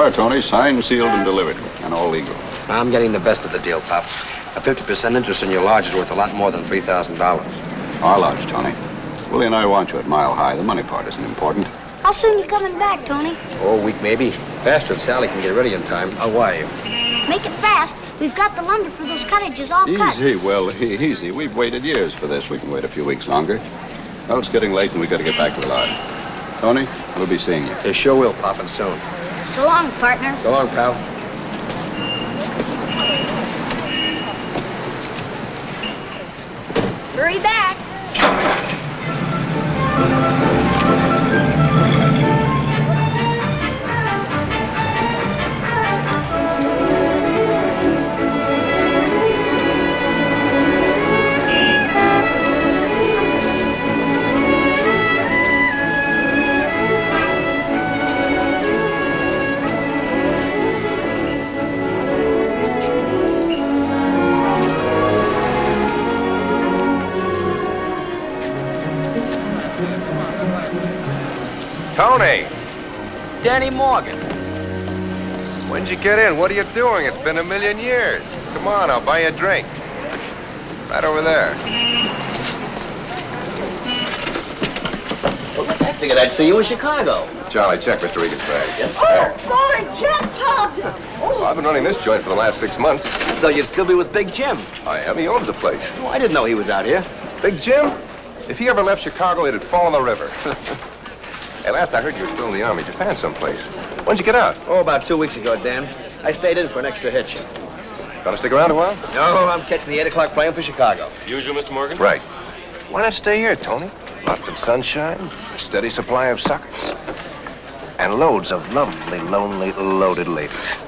are, Tony. Signed, sealed, and delivered. And all legal. I'm getting the best of the deal, Pop. A 50% interest in your lodge is worth a lot more than $3,000. Our lodge, Tony. Willie and I want you at Mile High. The money part isn't important. How soon you coming back, Tony? Oh, a week maybe. Faster if Sally can get ready in time. I'll wire you. Make it fast. We've got the lumber for those cottages all cut. Easy, well, easy. We've waited years for this. We can wait a few weeks longer. Well, it's getting late and we've got to get back to the lodge. Tony, we'll be seeing you. They sure will, Pop, and soon. So long, partner. So long, pal. Hurry back. Tony! Danny Morgan. When'd you get in? What are you doing? It's been a million years. Come on, I'll buy you a drink. Right over there. Well, I figured I'd see you in Chicago. Charlie, check Mr. Regan's bag. Yes, sir. Boy, jackpot! Well, I've been running this joint for the last 6 months. I thought you'd still be with Big Jim. I am. He owns the place. Oh, I didn't know he was out here. Big Jim? If he ever left Chicago, it'd fall in the river. Hey, last I heard you were still in the Army, Japan someplace. When'd you get out? Oh, about 2 weeks ago, Dan. I stayed in for an extra hitch. Gonna stick around a while? No, I'm catching the 8 o'clock plane for Chicago. Usual, Mr. Morgan? Right. Why not stay here, Tony? Lots of sunshine, a steady supply of suckers, and loads of lovely, lonely, loaded ladies.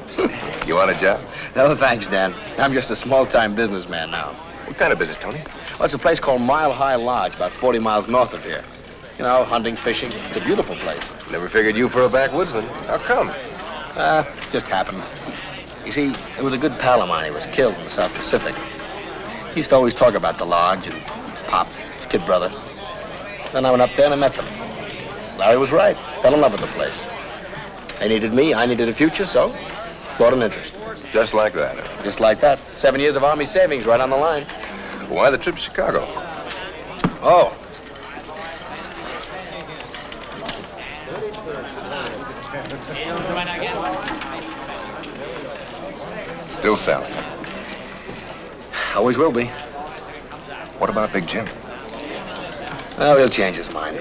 You want a job? No, thanks, Dan. I'm just a small-time businessman now. What kind of business, Tony? Well, it's a place called Mile High Lodge, about 40 miles north of here. You know, hunting, fishing. It's a beautiful place. Never figured you for a backwoodsman. How come? Just happened. You see, there was a good pal of mine. He was killed in the South Pacific. He used to always talk about the lodge and Pop, his kid brother. Then I went up there and I met them. Larry was right. Fell in love with the place. They needed me. I needed a future, so bought an interest. Just like that. Just like that. 7 years of Army savings right on the line. Why the trip to Chicago? Oh. Still Sally. Always will be. What about Big Jim? Well, he'll change his mind.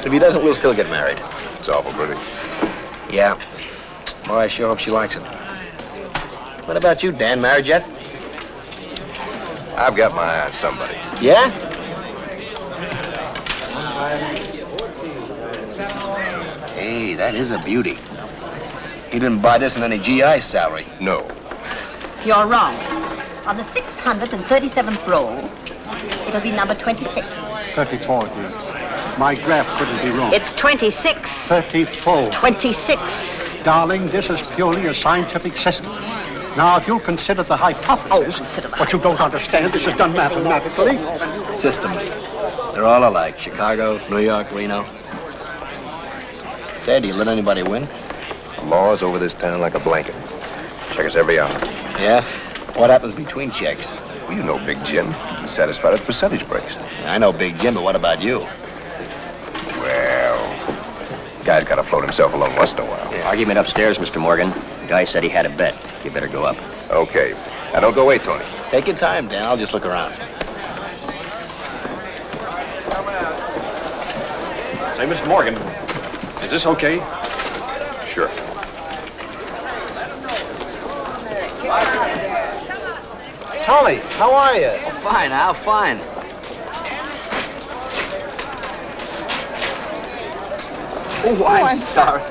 If he doesn't, we'll still get married. It's awful pretty. Yeah. Well, I sure hope she likes it. What about you, Dan? Married yet? I've got my eye on somebody. Yeah? Hey, that is a beauty. He didn't buy this in any GI salary. No. You're wrong. On the 637th roll, it'll be number 26. 34, dear. My graph couldn't be wrong. It's 26. 34. 26. Darling, this is purely a scientific system. Now, if you'll consider the hypothesis, what you don't understand, this is done mathematically. Systems. They're all alike. Chicago, New York, Reno. Say, do you let anybody win? The law's over this town like a blanket. Check us every hour. Yeah? What happens between checks? Well, you know Big Jim. He's satisfied with percentage breaks. I know Big Jim, but what about you? Well, guy's got to float himself alone once in a while. Yeah. Argument upstairs, Mr. Morgan. The guy said he had a bet. You better go up. Okay. Now, don't go away, Tony. Take your time, Dan. I'll just look around. Say, Mr. Morgan, is this okay? Sure. Tony, how are you? Oh, fine, Al, fine. Oh, I'm sorry.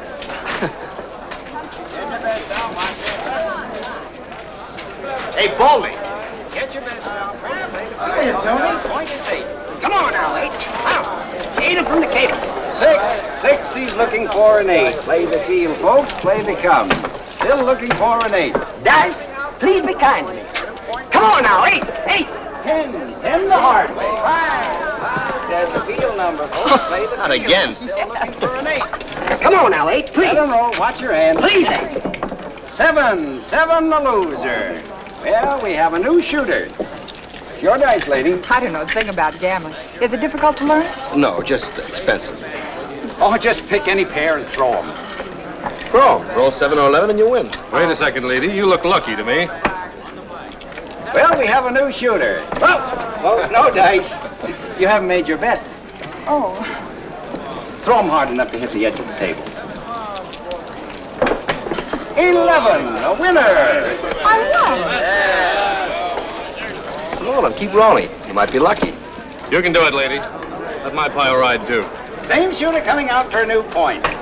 Hey, Baldy. Get your bets down. Hiya, Tony. Point is 8. Come on now, 8. Out. 8 from the cable. 6. He's looking for an 8. Play the teal, folks. Play the come. Still looking for an 8. Dice, please be kind to me. Come on now, 8. 10 the hard way. 5. There's a field number, folks. Play the Not field. again. Still looking for an 8. Come on now, 8, please. Let him roll. Watch your hand. Please, 8. 7, the loser. Well, we have a new shooter. Your dice, lady. I don't know a thing about gambling. Is it difficult to learn? No, just expensive. Oh, just pick any pair and throw them. Throw 'em. Roll 7 or 11 and you win. Wait a second, lady. You look lucky to me. Well, we have a new shooter. Oh, no dice. You haven't made your bet. Oh. Throw them hard enough to hit the edge of the table. 11, a winner. I won. Come on, keep rolling. You might be lucky. You can do it, lady. Let my pile ride, too. Same shooter coming out for a new point. 7.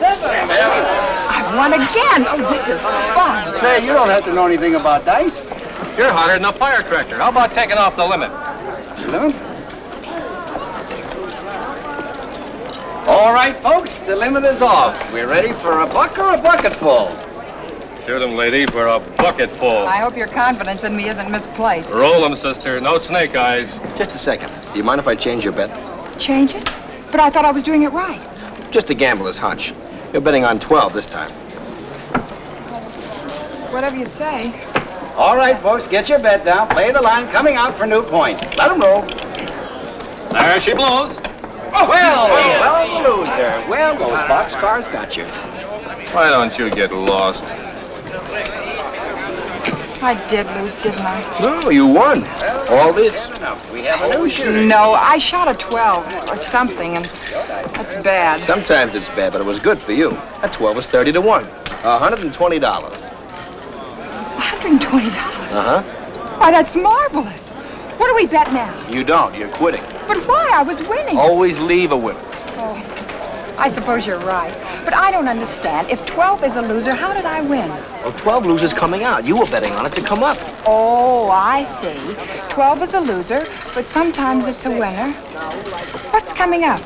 I've won again. Oh, this is fun. Say, you don't have to know anything about dice. You're hotter than a firecracker. How about taking off the limit? Limit? All right, folks, the limit is off. We're ready for a buck or a bucketful. Shoot 'em, lady, for a bucketful. I hope your confidence in me isn't misplaced. Roll 'em, sister. No snake eyes. Just a second. Do you mind if I change your bet? Change it? But I thought I was doing it right. Just a gambler's hunch. You're betting on 12 this time. Whatever you say. All right, folks, get your bet down. Play the line coming out for new point. Let them roll. There she blows. Oh, well, the loser. Well, those boxcars got you. Why don't you get lost? I did lose, didn't I? No, you won. All this. Enough. We have a new shooter. No, I shot a 12 or something, and that's bad. Sometimes it's bad, but it was good for you. That 12 was 30 to 1. $120. $120? Uh-huh. Why, that's marvelous. What do we bet now? You don't. You're quitting. But why? I was winning. Always leave a winner. Oh, I suppose you're right. But I don't understand. If 12 is a loser, how did I win? Well, 12 losers coming out. You were betting on it to come up. Oh, I see. 12 is a loser, but sometimes it's a winner. What's coming up?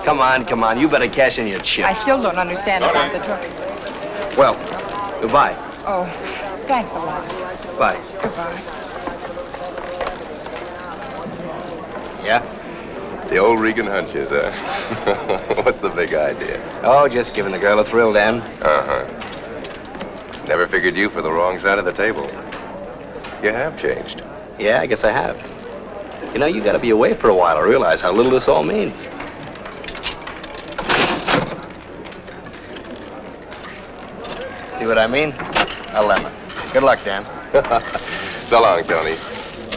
Come on. You better cash in your chips. I still don't understand about the truck. Well, goodbye. Oh, thanks a lot. Bye. Goodbye. Yeah? The old Regan hunches, huh? What's the big idea? Oh, just giving the girl a thrill, Dan. Uh-huh. Never figured you for the wrong side of the table. You have changed. Yeah, I guess I have. You know, you gotta be away for a while to realize how little this all means. See what I mean? A lemon. Good luck, Dan. So long, Tony.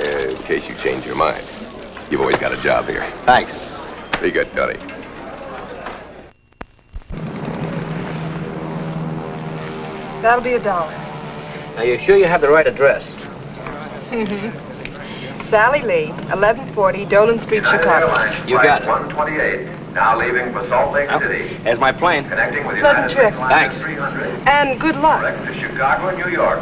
In case you change your mind. You've always got a job here. Thanks. Be good, Tony. That'll be $1. Now, you sure you have the right address? Sally Lee, 1140 Dolan Street, Chicago. You got it. 128, now leaving for Salt Lake City. There's my plane. Connecting with Pleasant United trip. Airlines Thanks. 300. And good luck. Direct to Chicago and New York.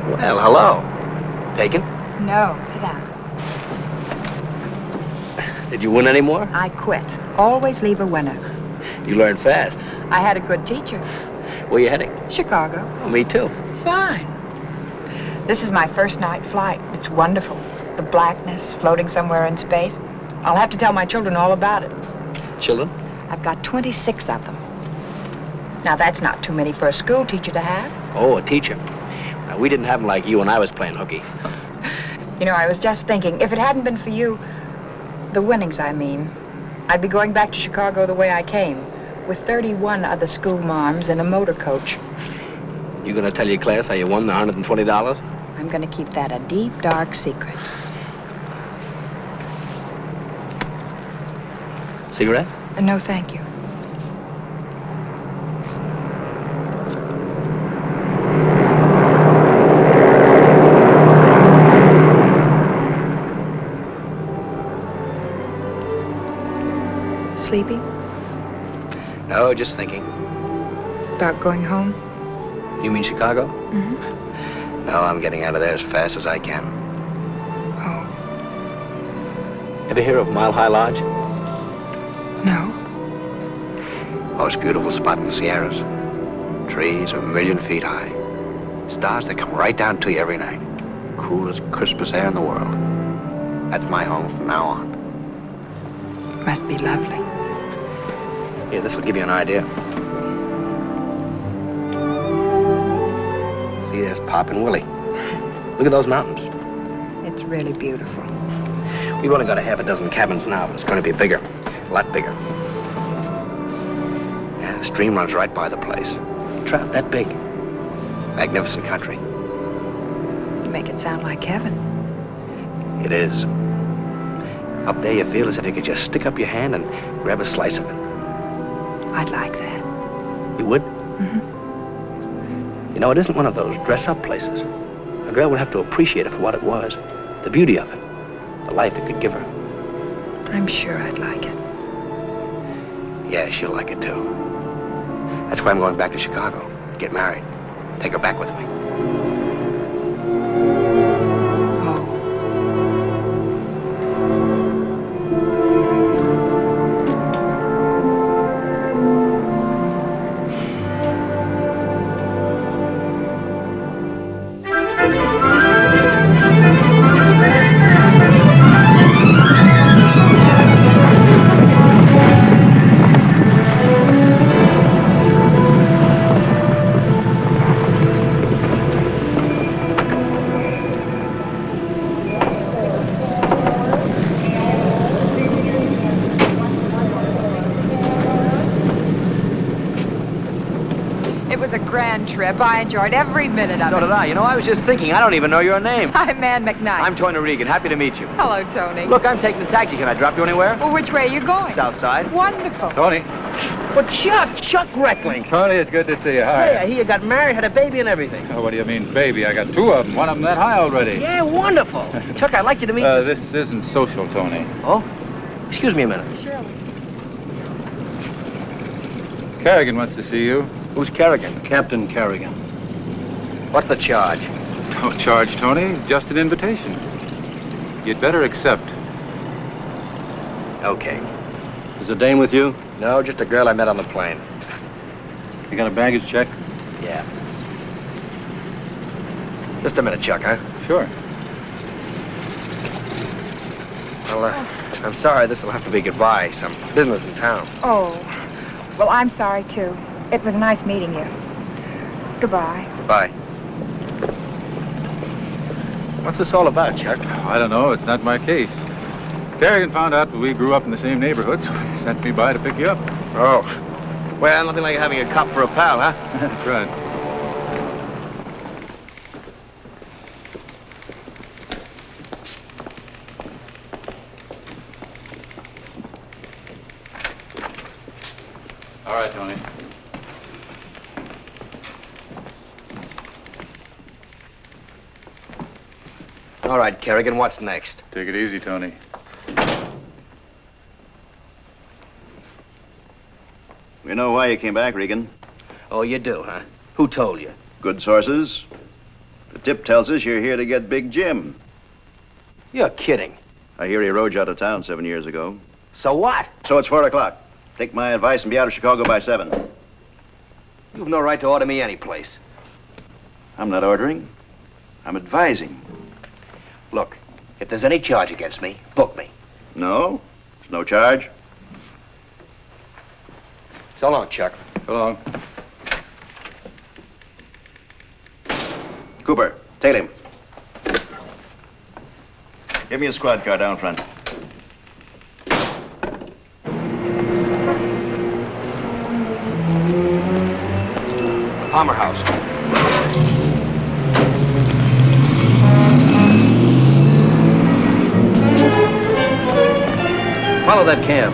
Well, hello. Taken? No, sit down. Did you win any more? I quit. Always leave a winner. You learned fast. I had a good teacher. Where you heading? Chicago. Oh, me too. Fine. This is my first night flight. It's wonderful. The blackness, floating somewhere in space. I'll have to tell my children all about it. Children? I've got 26 of them. Now, that's not too many for a school teacher to have. Oh, a teacher. Now, we didn't have them like you when I was playing hooky. You know, I was just thinking, if it hadn't been for you, the winnings, I mean, I'd be going back to Chicago the way I came, with 31 other school marms in a motor coach. You gonna tell your class how you won the $120? I'm gonna keep that a deep, dark secret. Cigarette? No, thank you. Sleepy? No, just thinking. About going home? You mean Chicago? Mm-hmm. No, I'm getting out of there as fast as I can. Oh, Ever hear of Mile High Lodge? no. Most beautiful spot in the Sierras. Trees a million feet high. Stars that come right down to you every night. Cool as crispest air in the world. That's my home from now on. Must be lovely. Here, this will give you an idea. See, there's Pop and Willie. Look at those mountains. It's really beautiful. We've only got a half a dozen cabins now, but it's going to be bigger. A lot bigger. Yeah, the stream runs right by the place. Trout that big. Magnificent country. You make it sound like heaven. It is. Up there, you feel as if you could just stick up your hand and grab a slice of it. I'd like that. You would? Mm-hmm. You know, it isn't one of those dress-up places. A girl would have to appreciate it for what it was. The beauty of it. The life it could give her. I'm sure I'd like it. Yeah, she'll like it, too. That's why I'm going back to Chicago. Get married. Take her back with me. Trip. I enjoyed every minute of it. So did I. You know, I was just thinking, I don't even know your name. I'm Ann McKnight. I'm Tony Regan. Happy to meet you. Hello, Tony. Look, I'm taking the taxi. Can I drop you anywhere? Well, which way are you going? South side. Wonderful. Tony. Well, Chuck Reckling. Tony, it's good to see you. Hi. Say, I hear you got married, had a baby and everything. Oh, what do you mean, baby? I got two of them. One of them that high already. Yeah, wonderful. Chuck, I'd like you to meet... This isn't social, Tony. Oh? Excuse me a minute. Surely. Kerrigan wants to see you. Who's Kerrigan? Captain Kerrigan. What's the charge? No charge, Tony. Just an invitation. You'd better accept. Okay. Is the dame with you? No, just a girl I met on the plane. You got a baggage check? Yeah. Just a minute, Chuck, huh? Sure. Well, I'm sorry. This will have to be goodbye. Some business in town. Oh, well, I'm sorry, too. It was nice meeting you. Goodbye. Goodbye. What's this all about, Chuck? I don't know. It's not my case. Kerrigan found out that we grew up in the same neighborhood, so he sent me by to pick you up. Oh. Well, nothing like having a cop for a pal, huh? That's right. All right, Tony. All right, Kerrigan, what's next? Take it easy, Tony. We know why you came back, Regan. Oh, you do, huh? Who told you? Good sources. The tip tells us you're here to get Big Jim. You're kidding. I hear he rode you out of town 7 years ago. So what? So it's 4 o'clock. Take my advice and be out of Chicago by 7. You've no right to order me any place. I'm not ordering. I'm advising. Look, if there's any charge against me, book me. No, there's no charge. So long, Chuck. So long. Cooper, tail him. Give me a squad car down front. Palmer House. Follow that cab.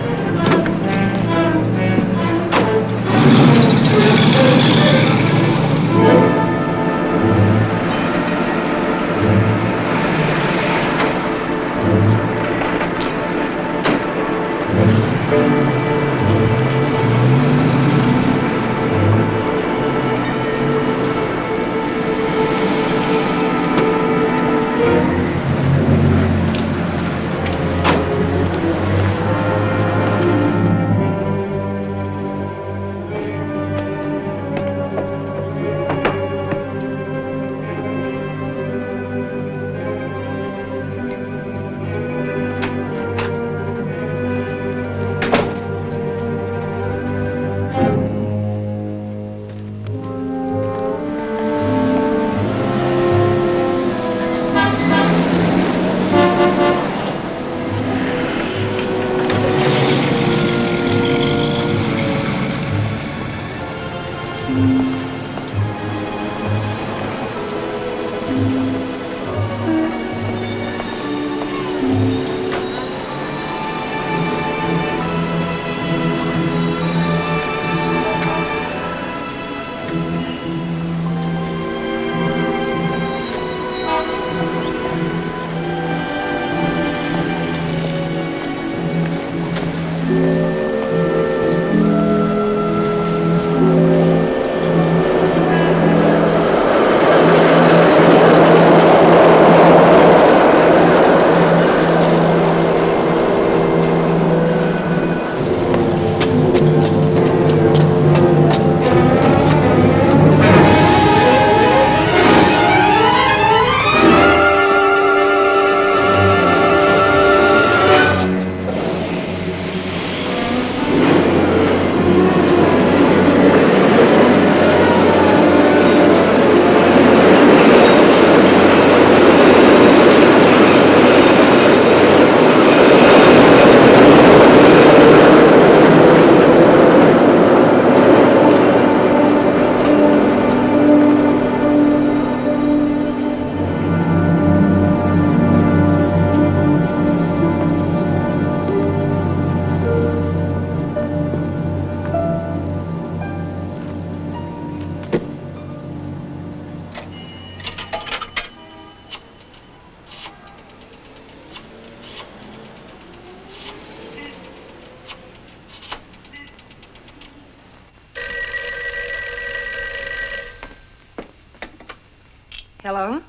Hello?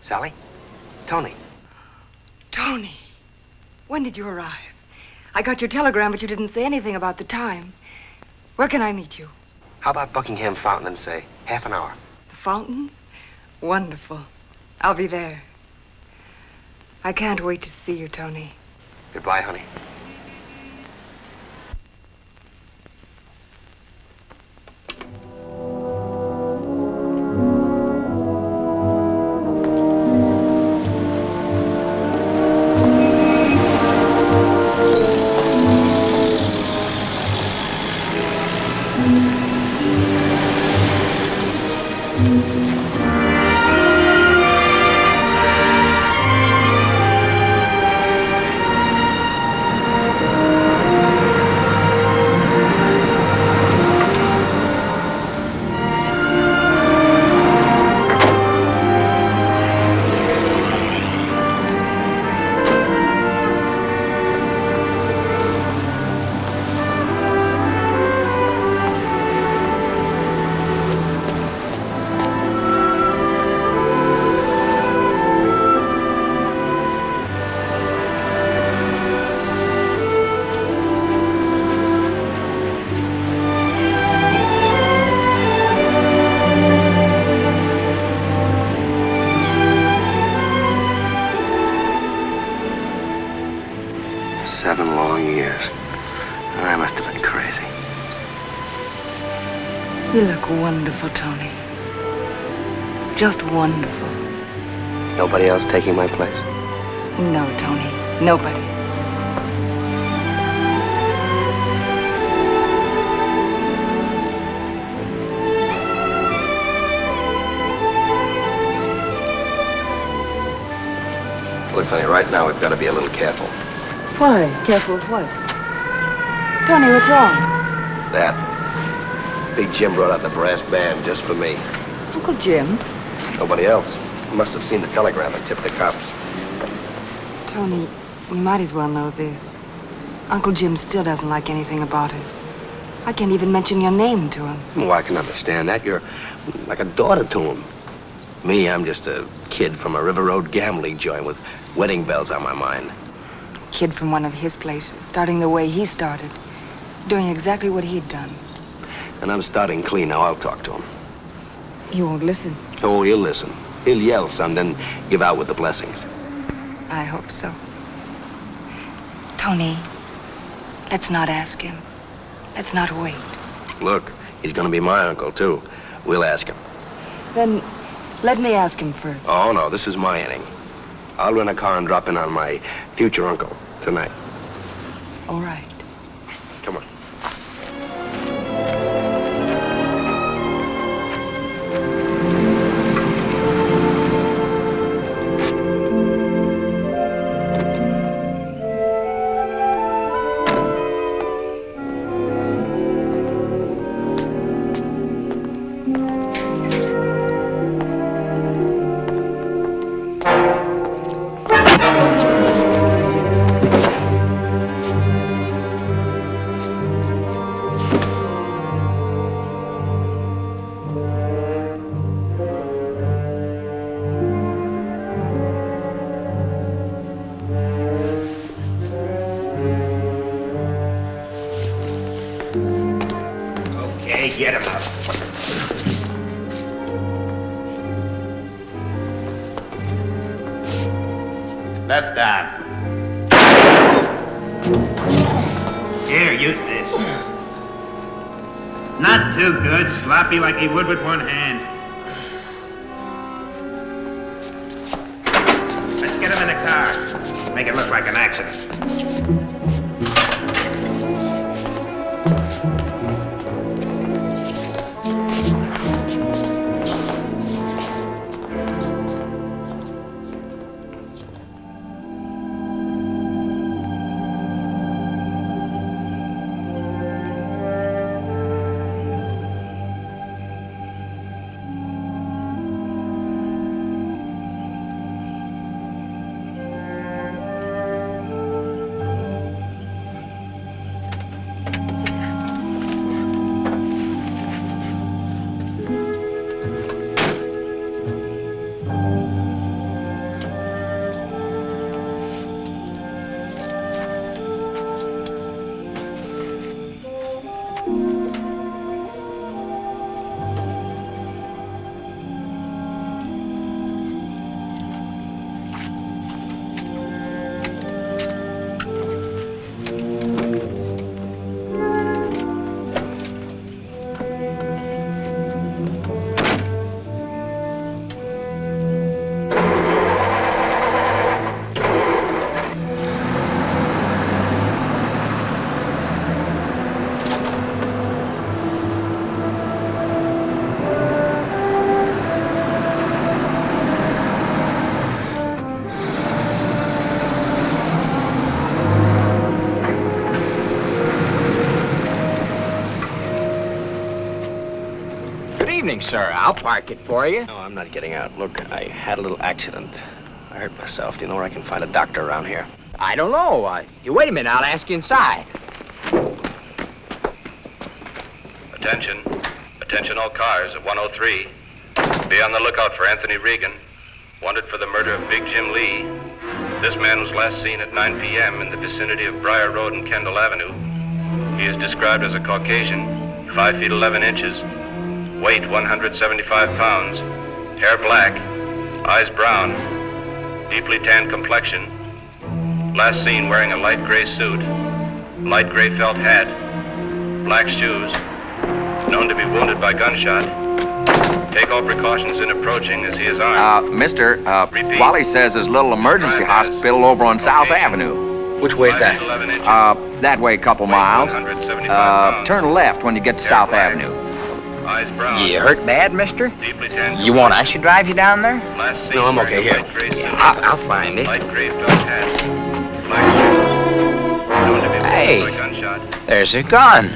Sally? Tony. Tony, when did you arrive? I got your telegram, but you didn't say anything about the time. Where can I meet you? How about Buckingham Fountain in, say, half an hour? The fountain? Wonderful. I'll be there. I can't wait to see you, Tony. Goodbye, honey. You look wonderful, Tony. Just wonderful. Nobody else taking my place? No, Tony. Nobody. Look, honey, right now we've got to be a little careful. Why? Careful of what? Tony, what's wrong? That. Big Jim brought out the brass band just for me. Uncle Jim? Nobody else. Must have seen the telegram and tipped the cops. Tony, we might as well know this. Uncle Jim still doesn't like anything about us. I can't even mention your name to him. Oh, I can understand that. You're like a daughter to him. Me, I'm just a kid from a River Road gambling joint with wedding bells on my mind. Kid from one of his places, starting the way he started. Doing exactly what he'd done. And I'm starting clean now. I'll talk to him. He won't listen. Oh, he'll listen. He'll yell some, then give out with the blessings. I hope so. Tony, let's not ask him. Let's not wait. Look, he's gonna be my uncle, too. We'll ask him. Then let me ask him first. Oh, no, this is my inning. I'll rent a car and drop in on my future uncle tonight. All right. Come on. Left arm. Here, use this. Not too good. Sloppy like he would with one hand. Let's get him in the car. Make it look like an accident. Sir, I'll park it for you. No, I'm not getting out. Look, I had a little accident. I hurt myself. Do you know where I can find a doctor around here? I don't know. You wait a minute. I'll ask you inside. Attention. Attention all cars at 103. Be on the lookout for Anthony Regan, wanted for the murder of Big Jim Lee. This man was last seen at 9 p.m. in the vicinity of Briar Road and Kendall Avenue. He is described as a Caucasian, 5 feet 11 inches. Weight 175 pounds, hair black, eyes brown, deeply tanned complexion. Last seen wearing a light gray suit, light gray felt hat, black shoes, known to be wounded by gunshot. Take all precautions in approaching as he is armed. Mister, Wally says there's a little emergency hospital over on South Avenue. Which way is that? That way a couple miles. Turn left when you get to South Avenue. Eyes brown. You hurt bad, mister? You want I should drive you down there? No, I'm okay here. I'll find it. Light gray felt hat, black shoes, known to be wounded by gunshot. There's a gun.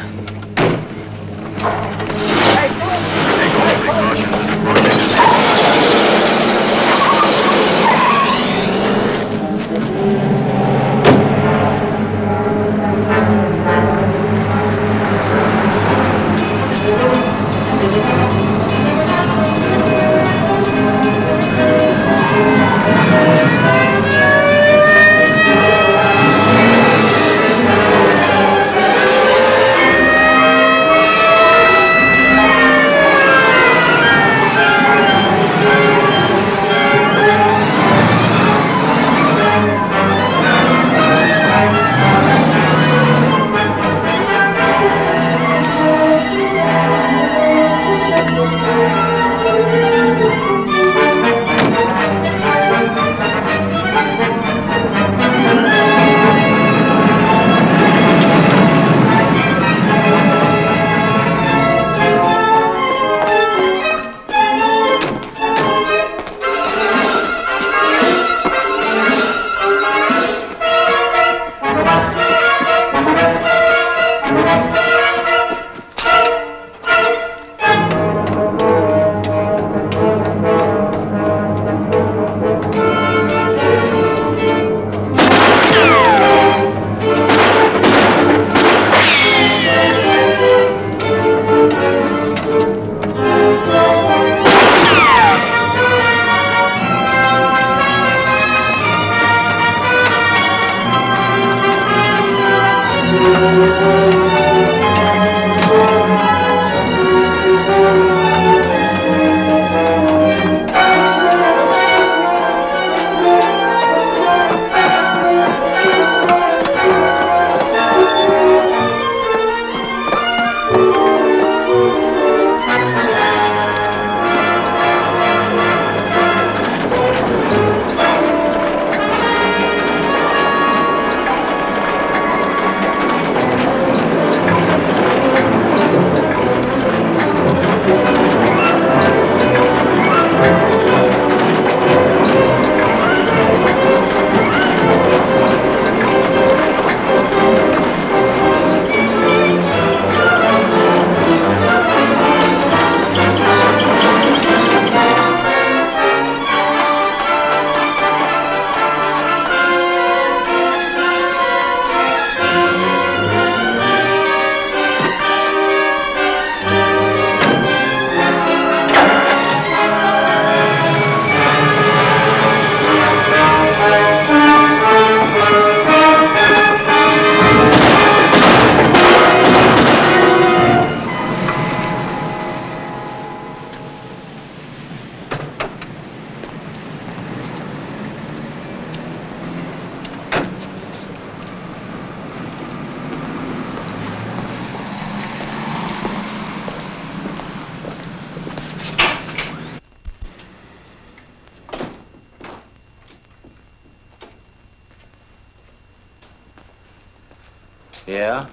Yeah?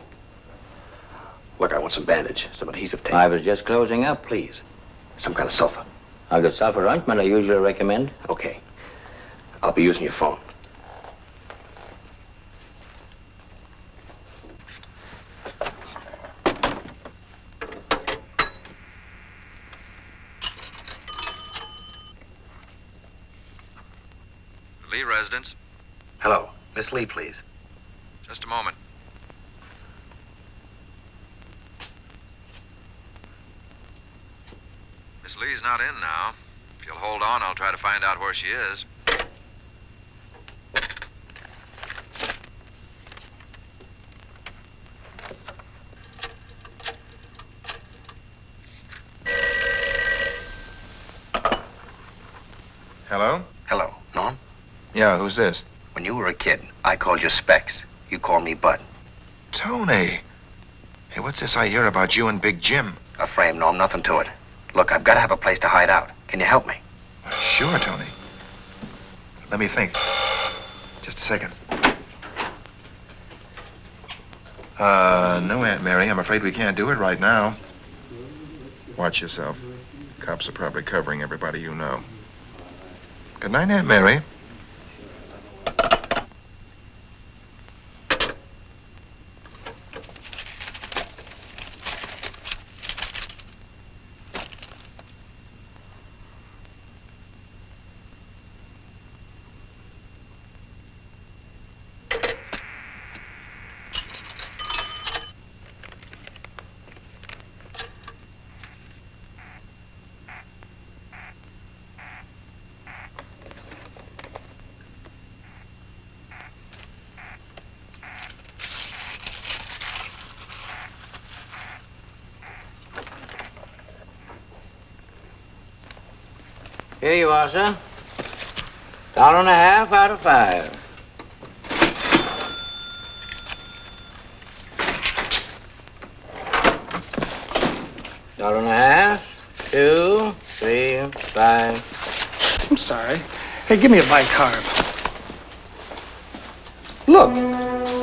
Look, I want some bandage, some adhesive tape. I was just closing up. Please. Some kind of sulfur. I've got sulfur ointment I usually recommend. Okay. I'll be using your phone. Lee residence. Hello. Miss Lee, please. Just a moment. Miss Lee's not in now. If you'll hold on, I'll try to find out where she is. Hello? Hello. Norm? Yeah, who's this? When you were a kid, I called you Specs. You called me Bud. Tony. Hey, what's this I hear about you and Big Jim? A frame, Norm. Nothing to it. Look, I've got to have a place to hide out. Can you help me? Sure, Tony. Let me think. Just a second. No, Aunt Mary. I'm afraid we can't do it right now. Watch yourself. Cops are probably covering everybody you know. Good night, Aunt Mary. Here you are, sir. $1.50 out of 5. $1.50, 2, 3, 5. I'm sorry. Hey, give me a bicarb. Look.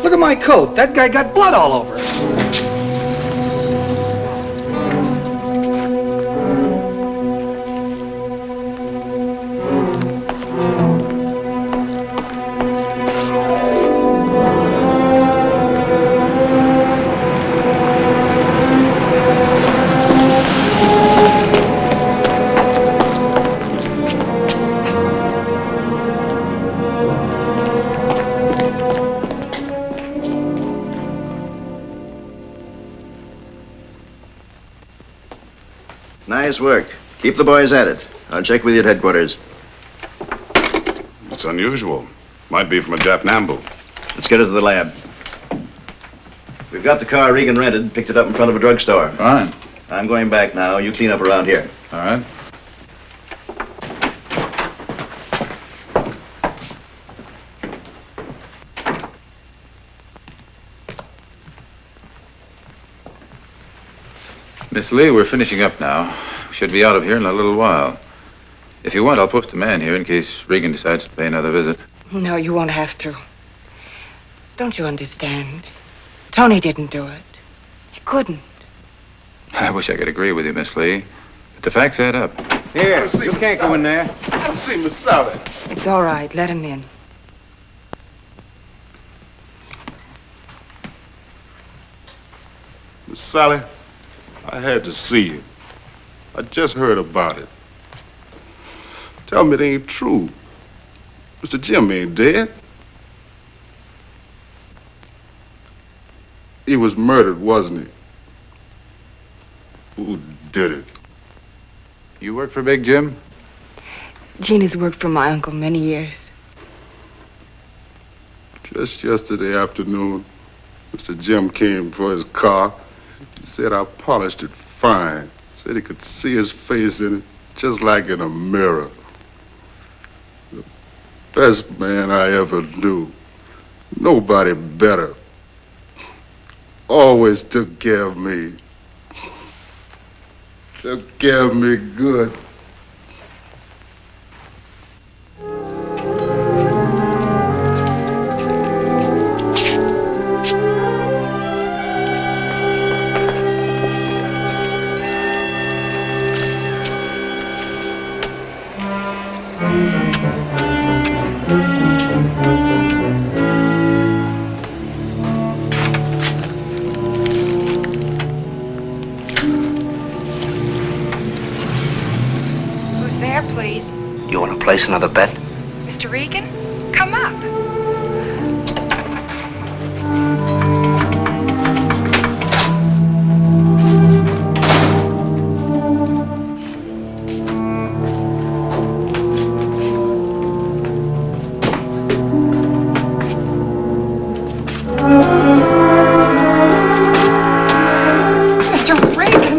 Look at my coat. That guy got blood all over it. Nice work. Keep the boys at it. I'll check with you at headquarters. It's unusual. Might be from a Jap Nambu. Let's get it to the lab. We've got the car Regan rented, picked it up in front of a drugstore. Fine. I'm going back now. You clean up around here. All right. Miss Lee, we're finishing up now. We should be out of here in a little while. If you want, I'll post a man here in case Regan decides to pay another visit. No, you won't have to. Don't you understand? Tony didn't do it. He couldn't. I wish I could agree with you, Miss Lee, but the facts add up. Here, you can't go in there. I don't see Miss Sally. It's all right. Let him in. Miss Sally, I had to see you. I just heard about it. Tell me it ain't true. Mr. Jim ain't dead. He was murdered, wasn't he? Who did it? You work for Big Jim? Gina's worked for my uncle many years. Just yesterday afternoon, Mr. Jim came for his car. He said I polished it fine. Said he could see his face in it, just like in a mirror. The best man I ever knew. Nobody better. Always took care of me. Took care of me good. Who's there, please? You want to place another bet? Mr. Regan? Come up. Mr. Regan!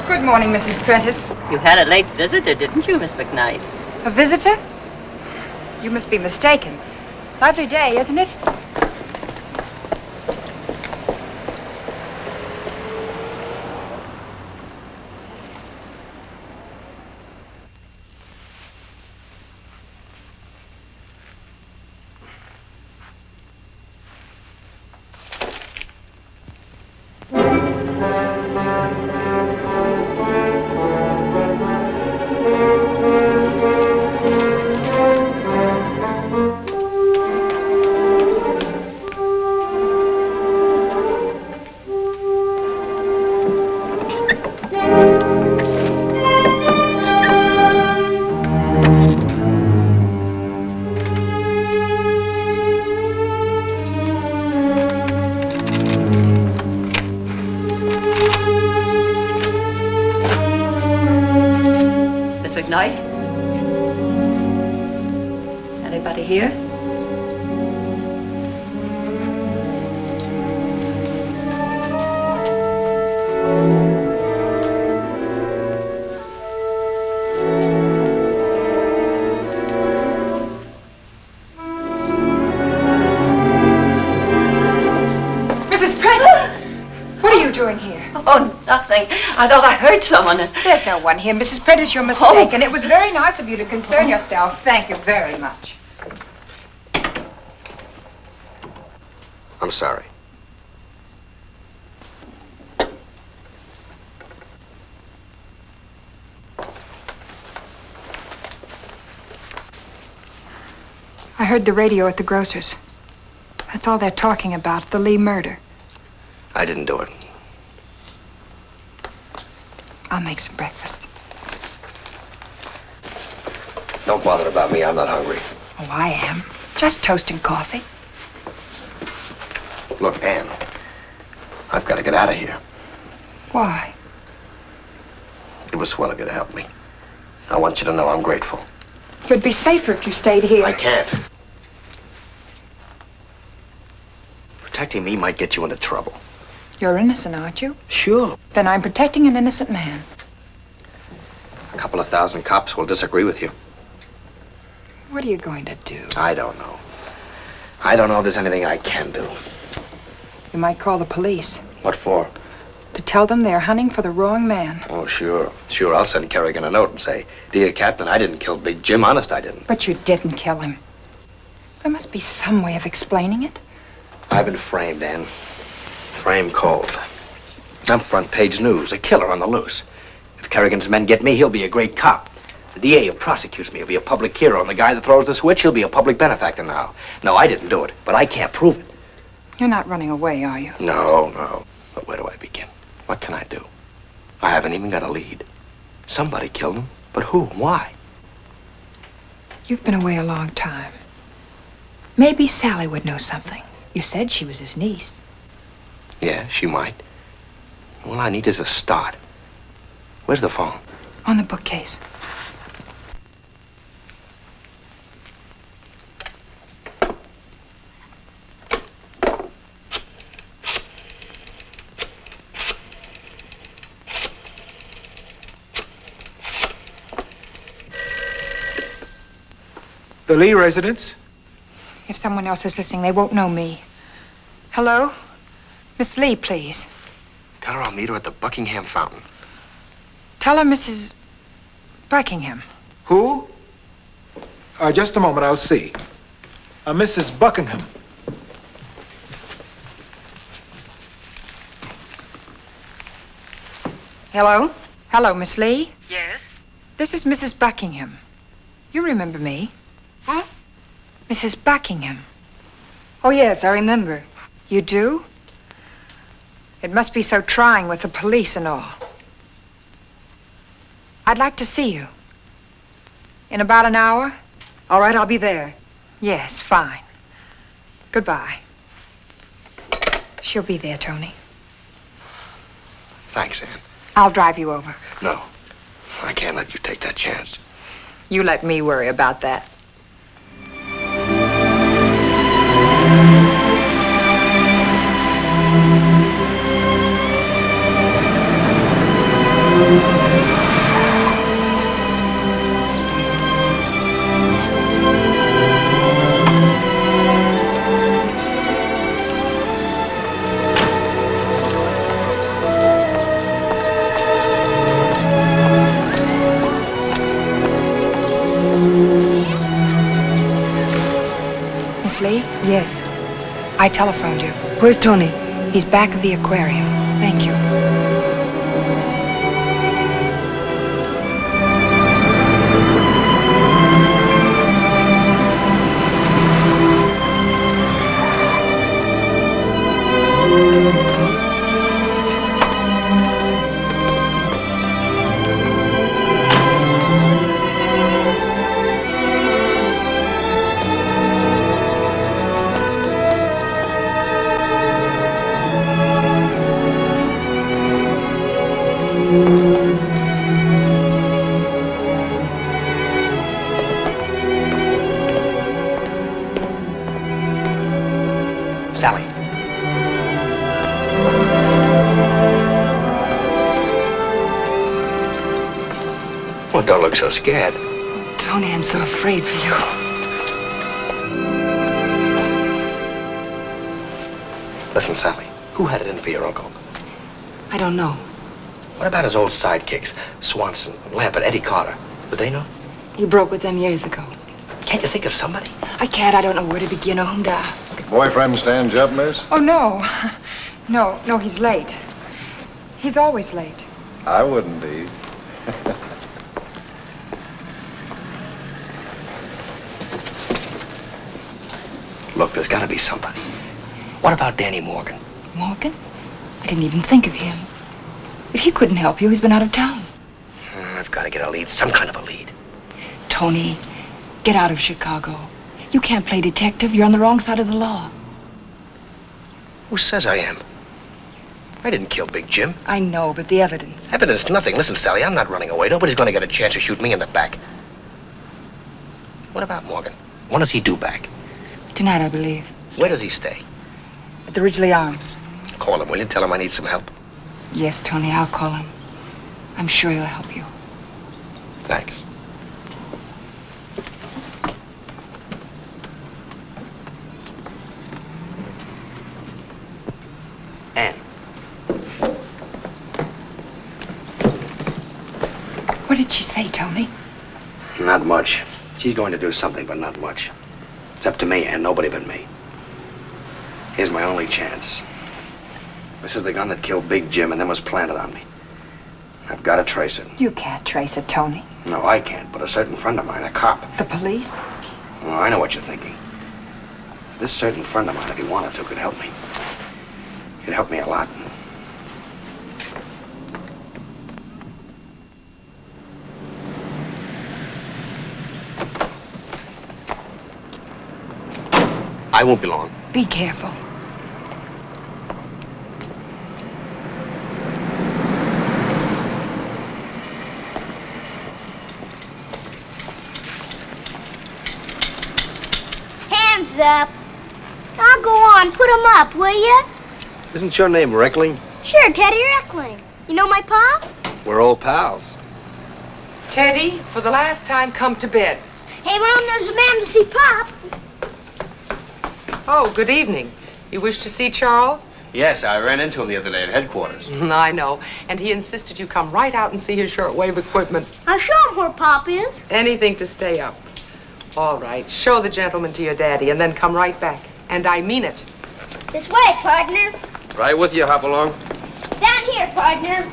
Good morning, Mrs. Prentice. You had a late visitor, didn't you, Miss McKnight? A visitor? You must be mistaken. Lovely day, isn't it? Anybody here? Mrs. Prentice! What are you doing here? Oh, nothing. I thought I heard someone. There's no one here, Mrs. Prentice. You're mistaken. It was very nice of you to concern yourself. Thank you very much. I'm sorry. I heard the radio at the grocer's. That's all they're talking about, the Lee murder. I didn't do it. I'll make some breakfast. Don't bother about me. I'm not hungry. Oh, I am. Just toast and coffee. Look, Ann, I've got to get out of here. Why? It was swell of you to help me. I want you to know I'm grateful. You'd be safer if you stayed here. I can't. Protecting me might get you into trouble. You're innocent, aren't you? Sure. Then I'm protecting an innocent man. A couple of thousand cops will disagree with you. What are you going to do? I don't know. I don't know if there's anything I can do. You might call the police. What for? To tell them they're hunting for the wrong man. Oh, sure. Sure, I'll send Kerrigan a note and say, "Dear Captain, I didn't kill Big Jim. Honest, I didn't." But you didn't kill him. There must be some way of explaining it. I've been framed, Ann. Framed cold. I'm front page news, a killer on the loose. If Kerrigan's men get me, he'll be a great cop. The DA who prosecutes me will be a public hero, and the guy that throws the switch, he'll be a public benefactor now. No, I didn't do it, but I can't prove it. You're not running away, are you? No, no. But where do I begin? What can I do? I haven't even got a lead. Somebody killed him, but who? Why? You've been away a long time. Maybe Sally would know something. You said she was his niece. Yeah, she might. All I need is a start. Where's the phone? On the bookcase. The Lee residence? If someone else is listening, they won't know me. Hello? Miss Lee, please. Tell her I'll meet her at the Buckingham Fountain. Tell her Mrs. Buckingham. Who? Just a moment, I'll see. Mrs. Buckingham. Hello? Hello, Miss Lee? Yes? This is Mrs. Buckingham. You remember me? Who? Mrs. Buckingham. Oh, yes, I remember. You do? It must be so trying with the police and all. I'd like to see you. In about an hour? All right, I'll be there. Yes, fine. Goodbye. She'll be there, Tony. Thanks, Ann. I'll drive you over. No, I can't let you take that chance. You let me worry about that. Miss Lee? Yes. I telephoned you. Where's Tony? He's back of the aquarium. Thank you. Sally. Well, don't look so scared. Tony, I'm so afraid for you. Listen, Sally, who had it in for your uncle? I don't know. What about his old sidekicks? Swanson, Lambert, Eddie Carter. Would they know? He broke with them years ago. Can't you think of somebody? I can't. I don't know where to begin or whom to ask. Boyfriend stand up, miss? Oh, no. No, he's late. He's always late. I wouldn't be. Look, there's got to be somebody. What about Danny Morgan? Morgan? I didn't even think of him. If he couldn't help you, he's been out of town. I've got to get a lead, some kind of a lead. Tony, get out of Chicago. You can't play detective. You're on the wrong side of the law. Who says I am? I didn't kill Big Jim. I know, but the evidence. Evidence, nothing. Listen, Sally, I'm not running away. Nobody's going to get a chance to shoot me in the back. What about Morgan? When does he due back? Tonight, I believe. Where does he stay? At the Ridgely Arms. Call him, will you? Tell him I need some help. Yes, Tony, I'll call him. I'm sure he'll help you. Thanks. Ann. What did she say, Tony? Not much. She's going to do something, but not much. It's up to me and nobody but me. Here's my only chance. This is the gun that killed Big Jim and then was planted on me. I've got to trace it. You can't trace it, Tony. No, I can't, but a certain friend of mine, a cop. The police? Oh, I know what you're thinking. This certain friend of mine, if he wanted to, could help me. He'd help me a lot. I won't be long. Be careful. Hands up. Now go on, put 'em up, will you? Isn't your name Reckling? Sure, Teddy Reckling. You know my pa? We're old pals. Teddy, for the last time, come to bed. Hey, Mom, there's a man to see Pop. Oh, good evening. You wish to see Charles? Yes, I ran into him the other day at headquarters. I know. And he insisted you come right out and see his shortwave equipment. I'll show him where Pop is. Anything to stay up. All right, show the gentleman to your daddy and then come right back. And I mean it. This way, partner. Right with you, Hopalong. Down here, partner.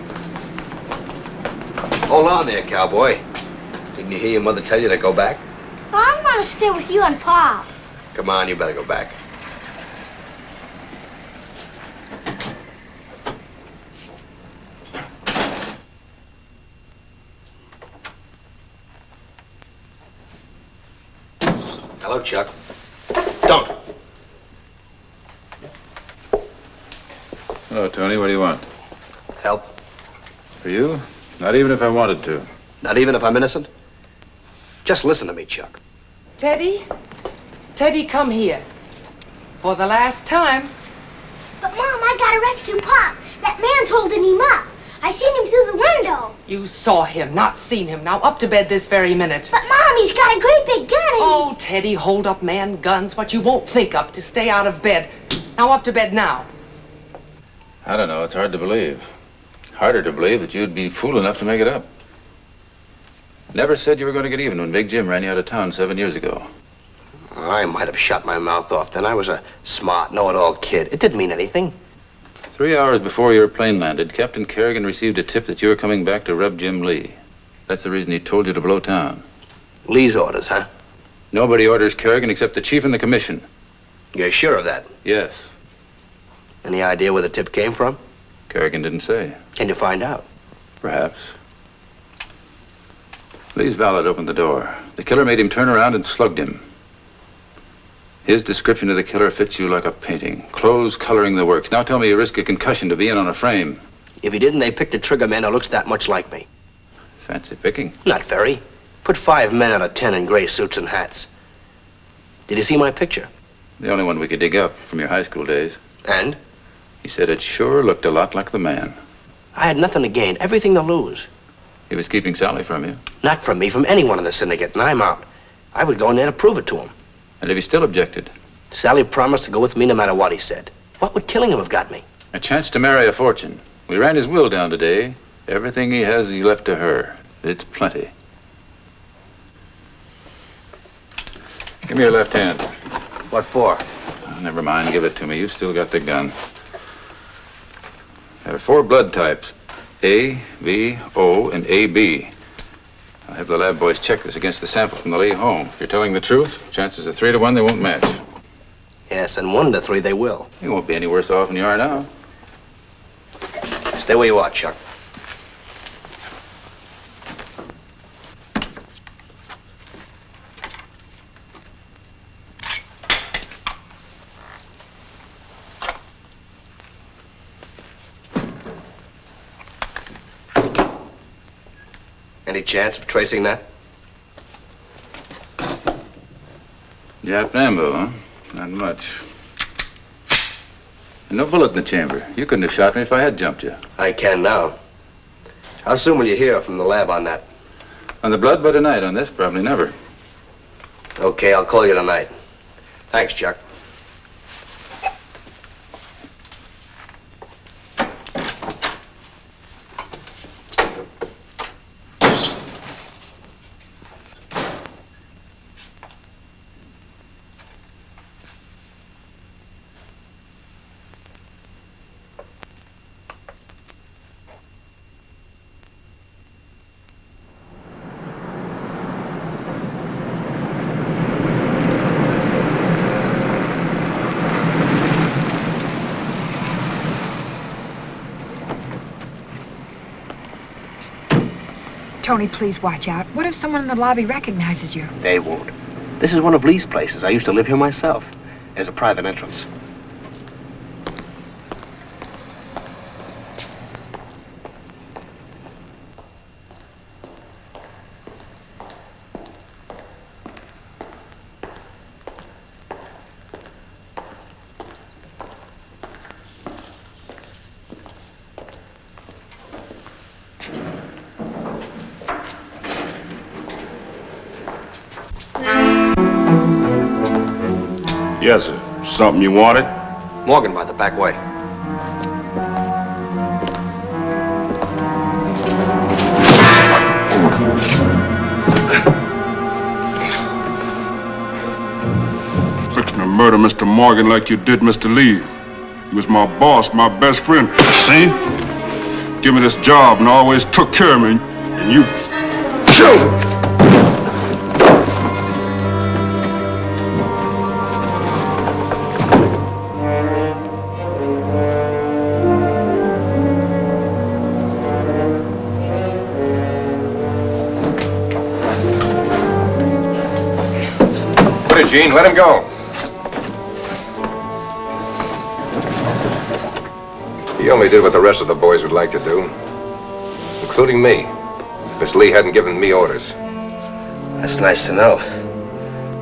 Hold on there, cowboy. Didn't you hear your mother tell you to go back? I'm gonna stay with you and Pop. Come on, you better go back. Hello, Chuck. Don't. Hello, Tony. What do you want? Help. For you? Not even if I wanted to. Not even if I'm innocent? Just listen to me, Chuck. Teddy? Teddy, come here. For the last time. But, Mom, I gotta rescue Pop. That man's holding him up. I seen him through the window. You saw him, not seen him. Now up to bed this very minute. But, Mom, he's got a great big gun in Oh, Teddy, hold up, man. Guns, what you won't think of to stay out of bed. Now up to bed now. I don't know. It's hard to believe. Harder to believe that you'd be fool enough to make it up. Never said you were going to get even when Big Jim ran you out of town 7 years ago. I might have shut my mouth off then. I was a smart, know-it-all kid. It didn't mean anything. 3 hours before your plane landed, Captain Kerrigan received a tip that you were coming back to rub Jim Lee. That's the reason he told you to blow town. Lee's orders, huh? Nobody orders Kerrigan except the chief and the commission. You're sure of that? Yes. Any idea where the tip came from? Kerrigan didn't say. Can you find out? Perhaps. Lee's valet opened the door. The killer made him turn around and slugged him. His description of the killer fits you like a painting. Clothes coloring the works. Now tell me you risk a concussion to be in on a frame. If he didn't, they picked a trigger man who looks that much like me. Fancy picking. Not very. Put 5 men out of 10 in gray suits and hats. Did you see my picture? The only one we could dig up from your high school days. And? He said it sure looked a lot like the man. I had nothing to gain, everything to lose. He was keeping Sally from you. Not from me, from anyone in the syndicate, and I'm out. I would go in there to prove it to him. And if he still objected? Sally promised to go with me no matter what he said. What would killing him have got me? A chance to marry a fortune. We ran his will down today. Everything he has, he left to her. It's plenty. Give me your left hand. What for? Oh, never mind. Give it to me. You still got the gun. There are 4 blood types. A, B, O, and AB. I'll have the lab boys check this against the sample from the Lee home. If you're telling the truth, chances are 3 to 1 they won't match. Yes, and 1 to 3 they will. You won't be any worse off than you are now. Stay where you are, Chuck. Any chance of tracing that? Jap ammo, huh? Not much. And no bullet in the chamber. You couldn't have shot me if I had jumped you. I can now. How soon will you hear from the lab on that? On the blood by tonight. On this, probably never. Okay, I'll call you tonight. Thanks, Chuck. Tony, please watch out. What if someone in the lobby recognizes you? They won't. This is one of Lee's places. I used to live here myself. There's a private entrance. Yes, sir. Something you wanted? Morgan by the back way. Fixing to murder Mr. Morgan like you did Mr. Lee. He was my boss, my best friend. See? Give me this job and always took care of me. And you... Gene, let him go. He only did what the rest of the boys would like to do, including me. Miss Lee hadn't given me orders. That's nice to know.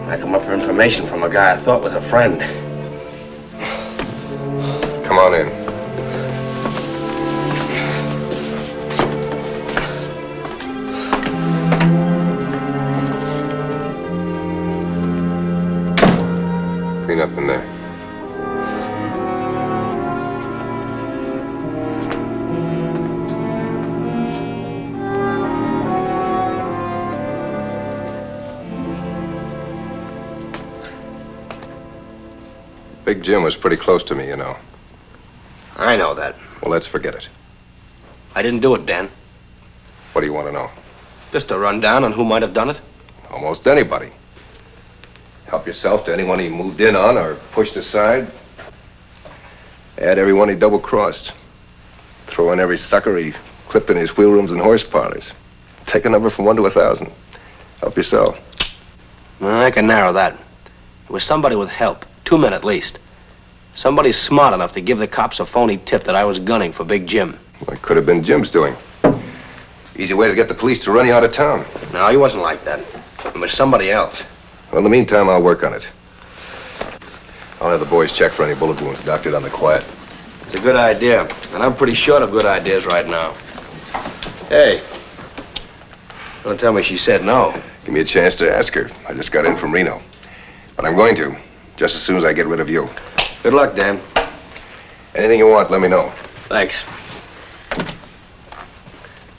I come up for information from a guy I thought was a friend. Come on in. Clean up in there. Big Jim was pretty close to me, you know. I know that. Well, let's forget it. I didn't do it, Dan. What do you want to know? Just a rundown on who might have done it. Almost anybody. Help yourself to anyone he moved in on or pushed aside. Add everyone he double-crossed. Throw in every sucker he clipped in his wheel rooms and horse parlors. Take a number from 1 to 1,000. Help yourself. Well, I can narrow that. It was somebody with help. 2 men at least. Somebody smart enough to give the cops a phony tip that I was gunning for Big Jim. Well, it could have been Jim's doing. Easy way to get the police to run you out of town. No, he wasn't like that. It was somebody else. Well, in the meantime, I'll work on it. I'll have the boys check for any bullet wounds doctored on the quiet. It's a good idea, and I'm pretty short of good ideas right now. Hey, don't tell me she said no. Give me a chance to ask her. I just got in from Reno. But I'm going to, just as soon as I get rid of you. Good luck, Dan. Anything you want, let me know. Thanks.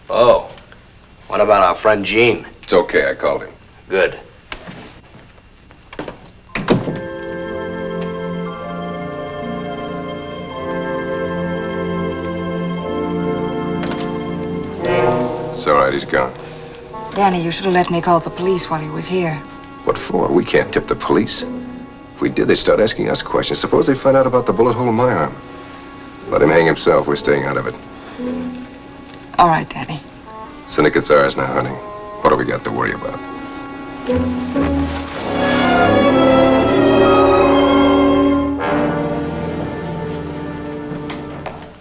Oh, what about our friend Gene? It's okay, I called him. Good. It's all right, he's gone. Danny, you should have let me call the police while he was here. What for? We can't tip the police. If we did, they'd start asking us questions. Suppose they find out about the bullet hole in my arm. Let him hang himself. We're staying out of it. All right, Danny. Syndicate's ours now, honey. What do we got to worry about?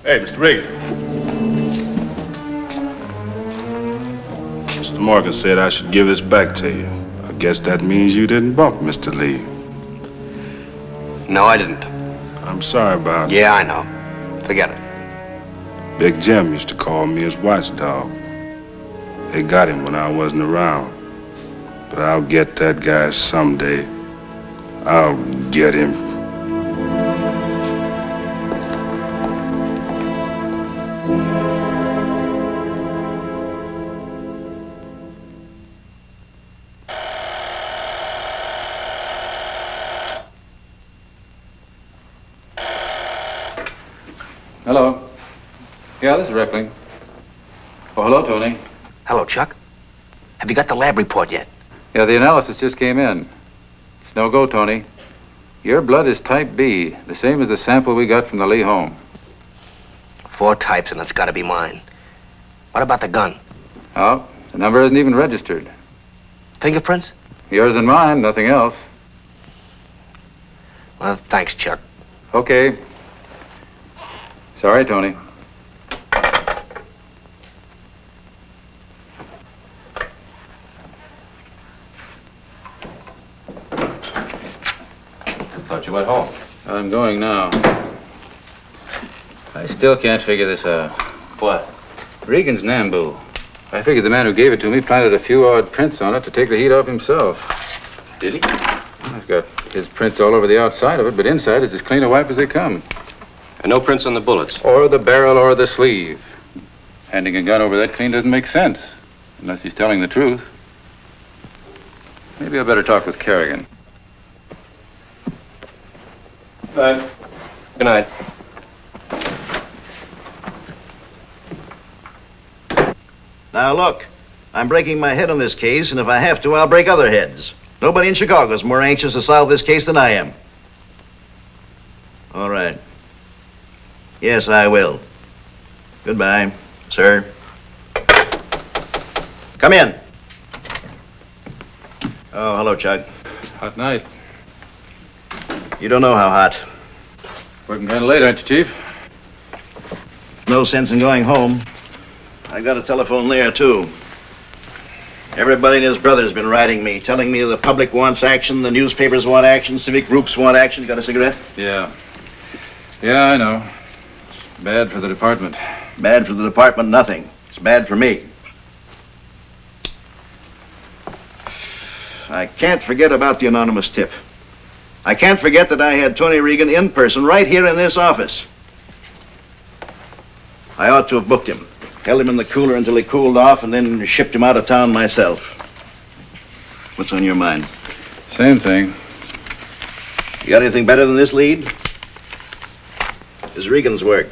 Hey, Mr. Reagan. Mr. Morgan said I should give this back to you. I guess that means you didn't bump Mr. Lee. No, I didn't. I'm sorry about it. Yeah, I know. Forget it. Big Jim used to call me his watchdog. They got him when I wasn't around. But I'll get that guy someday. I'll get him. Hello. Yeah, this is Reckling. Oh, hello, Tony. Hello, Chuck. Have you got the lab report yet? Yeah, the analysis just came in. It's no go, Tony. Your blood is type B, the same as the sample we got from the Lee home. 4 types, and it's got to be mine. What about the gun? Oh, the number isn't even registered. Fingerprints? Yours and mine, nothing else. Well, thanks, Chuck. Okay. Sorry, Tony. Thought you went home. I'm going now. I still can't figure this out. What? Regan's Nambu. I figured the man who gave it to me planted a few odd prints on it to take the heat off himself. Did he? I've got his prints all over the outside of it, but inside it's as clean a wipe as they come. And no prints on the bullets? Or the barrel or the sleeve. Handing a gun over that clean doesn't make sense, unless he's telling the truth. Maybe I better talk with Kerrigan. Good night. Now, look, I'm breaking my head on this case, and if I have to, I'll break other heads. Nobody in Chicago is more anxious to solve this case than I am. All right. Yes, I will. Goodbye, sir. Come in. Oh, hello, Chuck. Hot night. You don't know how hot. Working kind of late, aren't you, Chief? No sense in going home. I got a telephone there, too. Everybody and his brother's been writing me, telling me the public wants action, the newspapers want action, civic groups want action. Got a cigarette? Yeah. Yeah, I know. It's bad for the department. Bad for the department, nothing. It's bad for me. I can't forget about the anonymous tip. I can't forget that I had Tony Regan in person right here in this office. I ought to have booked him. Held him in the cooler until he cooled off and then shipped him out of town myself. What's on your mind? Same thing. You got anything better than this lead? This is Regan's work.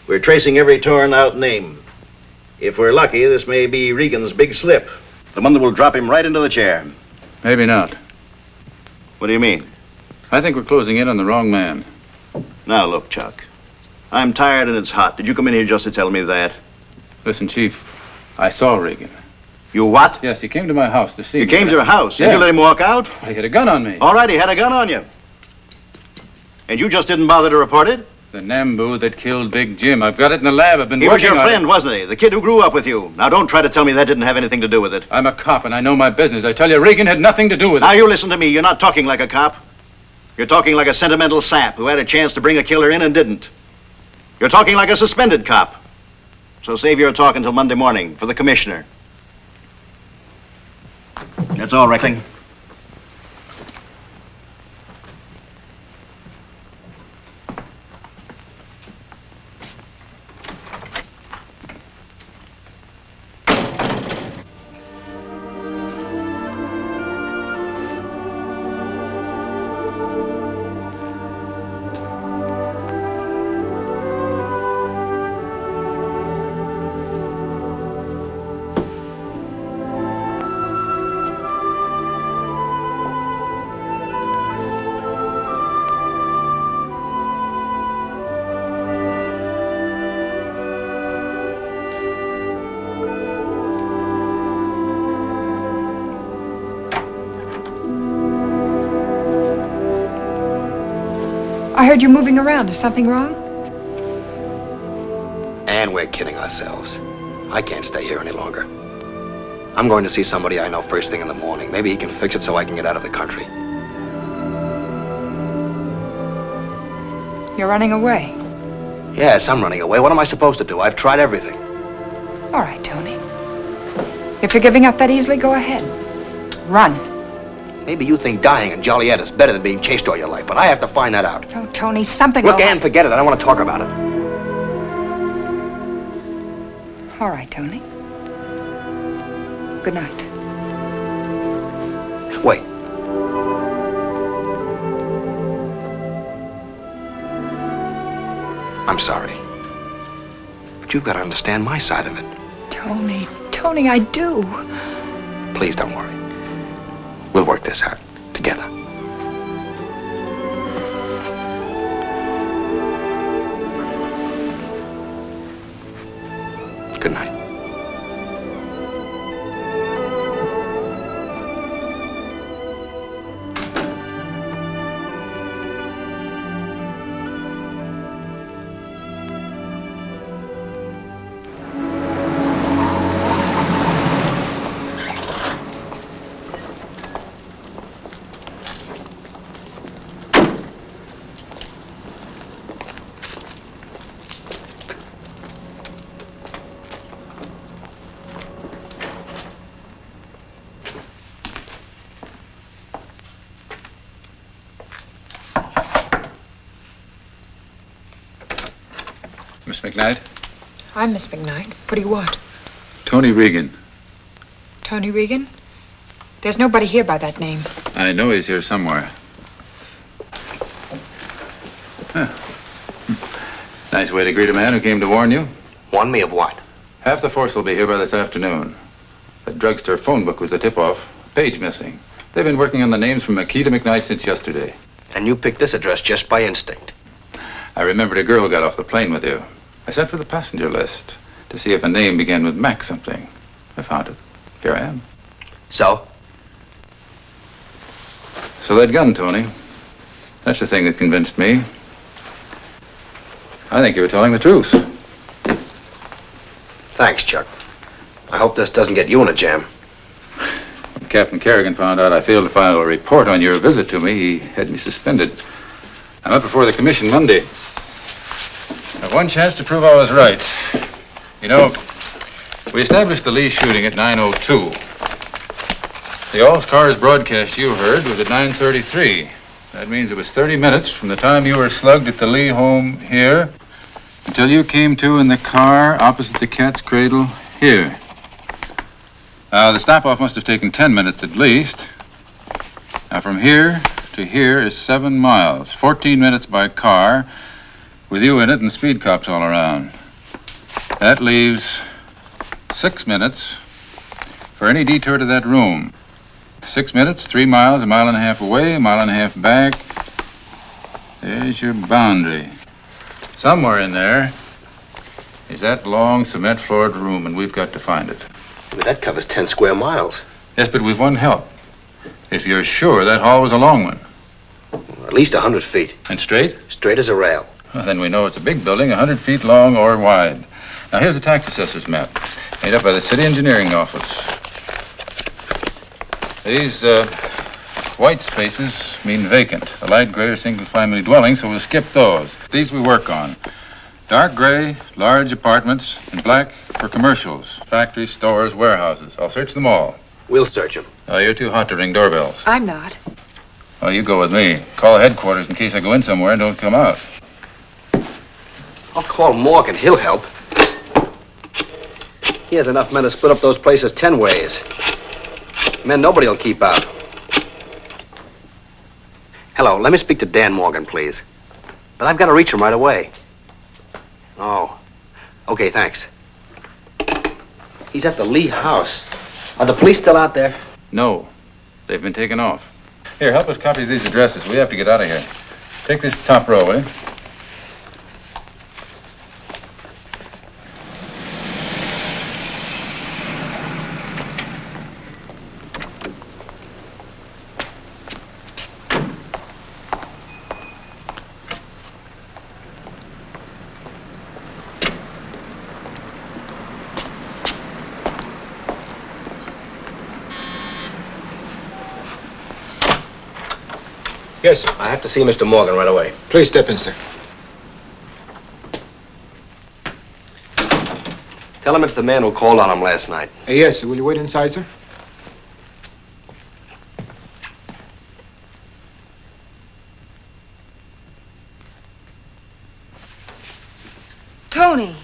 We're tracing every torn out name. If we're lucky, this may be Regan's big slip. The one that will drop him right into the chair. Maybe not. What do you mean? I think we're closing in on the wrong man. Now, look, Chuck. I'm tired and it's hot. Did you come in here just to tell me that? Listen, Chief, I saw Regan. You what? Yes, he came to my house to see me. You came to your house? Yeah. Did you let him walk out? He had a gun on me. All right, he had a gun on you. And you just didn't bother to report it? The Nambu that killed Big Jim. I've got it in the lab. I've been He was working your on friend, it. wasn't he? The kid who grew up with you. Now, don't try to tell me that didn't have anything to do with it. I'm a cop, and I know my business. I tell you, Regan had nothing to do with it. Now, you listen to me. You're not talking like a cop. You're talking like a sentimental sap who had a chance to bring a killer in and didn't. You're talking like a suspended cop. So save your talk until Monday morning for the commissioner. That's all, Reckling. I heard you moving around. Is something wrong? And we're kidding ourselves. I can't stay here any longer. I'm going to see somebody I know first thing in the morning. Maybe he can fix it so I can get out of the country. You're running away. Yes, I'm running away. What am I supposed to do? I've tried everything. All right, Tony. If you're giving up that easily, go ahead. Run. Maybe you think dying in Joliet is better than being chased all your life, but I have to find that out. Oh, Tony, something Look, will Ann, forget it. I don't want to talk about it. All right, Tony. Good night. Wait. I'm sorry. But you've got to understand my side of it. Tony, I do. Please don't worry. We'll work this out together. Good night. Miss McKnight? I'm Miss McKnight. What do you want? Tony Regan. Tony Regan? There's nobody here by that name. I know he's here somewhere. Huh. Nice way to greet a man who came to warn you. Warn me of what? Half the force will be here by this afternoon. The drugstore phone book was the tip-off. Page missing. They've been working on the names from McKee to McKnight since yesterday. And you picked this address just by instinct. I remembered a girl who got off the plane with you. I sent for the passenger list to see if a name began with Mac something. I found it. Here I am. So? So that gun, Tony. That's the thing that convinced me. I think you were telling the truth. Thanks, Chuck. I hope this doesn't get you in a jam. When Captain Kerrigan found out I failed to file a report on your visit to me, he had me suspended. I'm up before the commission Monday. I have one chance to prove I was right. You know, we established the Lee shooting at 9:02. The all-cars broadcast you heard was at 9:33. That means it was 30 minutes from the time you were slugged at the Lee home here until you came to in the car opposite the Cat's Cradle here. The stop-off must have taken 10 minutes at least. Now, from here to here is 7 miles, 14 minutes by car, with you in it and speed cops all around. That leaves 6 minutes for any detour to that room. 6 minutes, 3 miles, 1.5 miles away, 1.5 miles back. There's your boundary. Somewhere in there is that long cement-floored room, and we've got to find it. But that covers 10 square miles. Yes, but we've one help. If you're sure that hall was a long one. At least 100 feet. And straight? Straight as a rail. Well, then we know it's a big building, 100 feet long or wide. Now, here's the tax assessor's map, made up by the city engineering office. These white spaces mean vacant. The light gray are single-family dwellings, so we'll skip those. These we work on. Dark gray, large apartments, and black for commercials, factories, stores, warehouses. I'll search them all. We'll search them. Oh, you're too hot to ring doorbells. I'm not. Oh, you go with me. Call headquarters in case I go in somewhere and don't come out. I'll call Morgan. He'll help. He has enough men to split up those places 10 ways. Men nobody will keep out. Hello, let me speak to Dan Morgan, please. But I've got to reach him right away. Oh. Okay, thanks. He's at the Lee house. Are the police still out there? No. They've been taken off. Here, help us copy these addresses. We have to get out of here. Take this top row, will you? Yes, sir. I have to see Mr. Morgan right away. Please step in, sir. Tell him it's the man who called on him last night. Yes, sir. Will you wait inside, sir? Tony.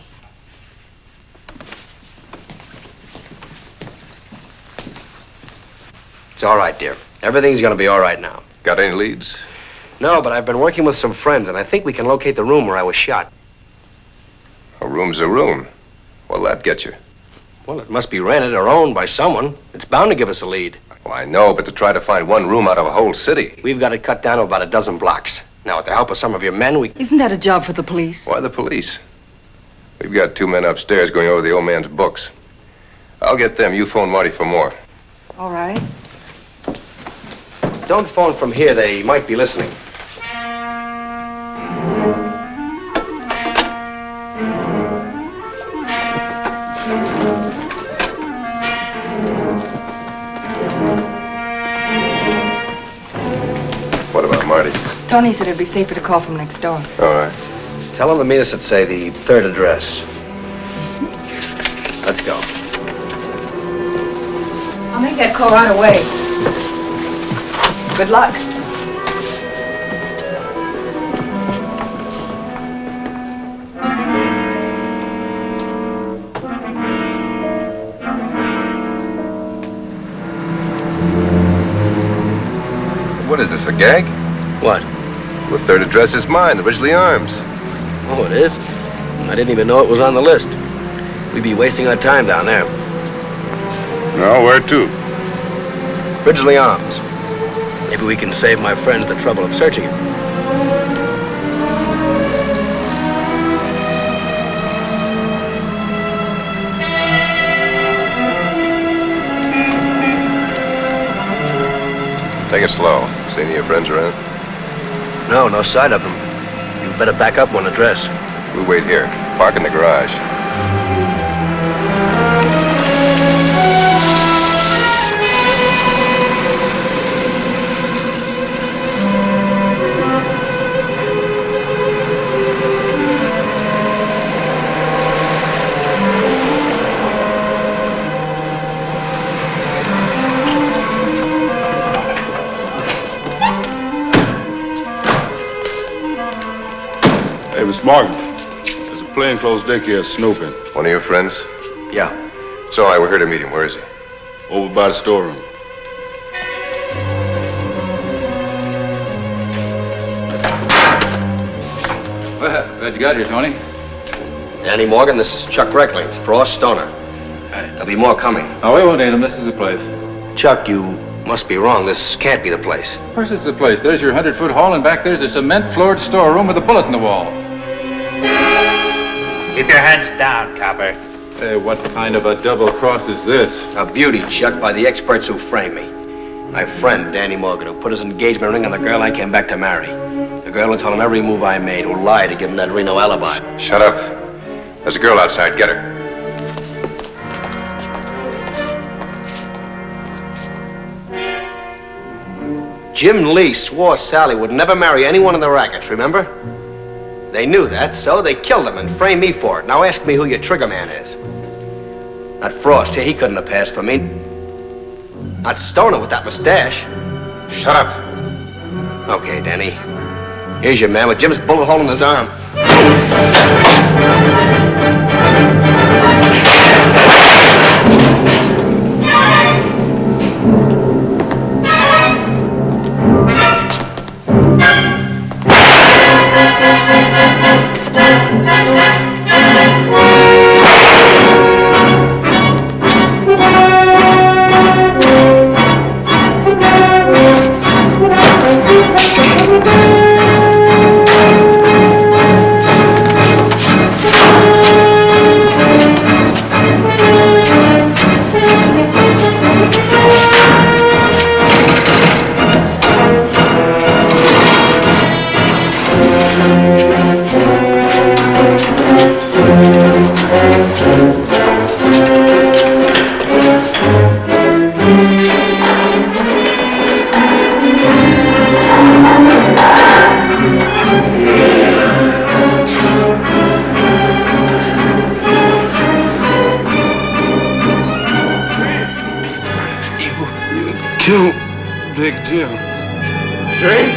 It's all right, dear. Everything's going to be all right now. Got any leads? No, but I've been working with some friends, and I think we can locate the room where I was shot. A room's a room. What'll that get you? Well, it must be rented or owned by someone. It's bound to give us a lead. Well, I know, but to try to find one room out of a whole city. We've got it cut down to about a dozen blocks. Now, with the help of some of your men, we... Isn't that a job for the police? Why the police? We've got 2 men upstairs going over the old man's books. I'll get them. You phone Marty for more. All right. Don't phone from here. They might be listening. What about Marty? Tony said it'd be safer to call from next door. All right. Tell them to meet us at, say, the 3rd address. Let's go. I'll make that call right away. Good luck. is this, a gag? What? The third address is mine, the Ridgely Arms. Oh, it is? I didn't even know it was on the list. We'd be wasting our time down there. No, where to? Ridgely Arms. Maybe we can save my friends the trouble of searching it. Take it slow. See any of your friends around? No, no sight of them. You better back up one address. We'll wait here. Park in the garage. Hey, Miss Morgan, there's a plainclothes deck here snooping. One of your friends? Yeah. It's all right, we're here to meet him. Where is he? Over by the storeroom. Well, glad you got here, Tony. Danny Morgan, this is Chuck Reckling, Frost Stoner. There'll be more coming. Oh, we won't need him. This is the place. Chuck, you must be wrong. This can't be the place. Of course it's the place. There's your 100-foot hall, and back there's a cement-floored storeroom with a bullet in the wall. Keep your heads down, copper. Hey, what kind of a double cross is this? A beauty, Chuck, by the experts who framed me. My friend, Danny Morgan, who put his engagement ring on the girl I came back to marry. The girl who told him every move I made, who lied to give him that Reno alibi. Shut up. There's a girl outside. Get her. Jim Lee swore Sally would never marry anyone in the rackets, remember? They knew that, so they killed him and framed me for it. Now ask me who your trigger man is. Not Frost, he couldn't have passed for me. Not Stoner with that mustache. Shut up. Okay, Danny. Here's your man with Jim's bullet hole in his arm. Kill Big Jim. Jay?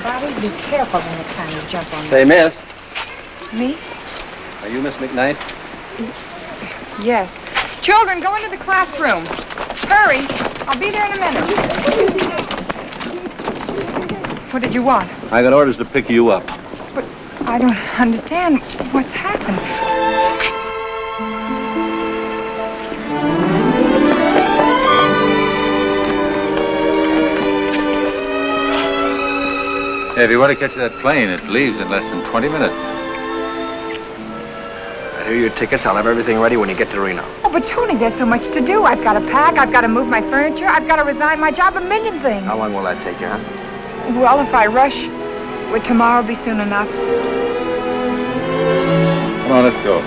Bobby, be careful the next time you jump on me. Say, miss, Me? are you Miss McKnight? Yes. Children, go into the classroom. Hurry. I'll be there in a minute. What did you want? I got orders to pick you up. But I don't understand what's happened. Hey, if you want to catch that plane, it leaves in less than 20 minutes. Here are your tickets. I'll have everything ready when you get to Reno. Oh, but Tony, there's so much to do. I've got to pack. I've got to move my furniture. I've got to resign my job. A million things. How long will that take you, huh? Well, if I rush, would tomorrow be soon enough? Come on, let's go.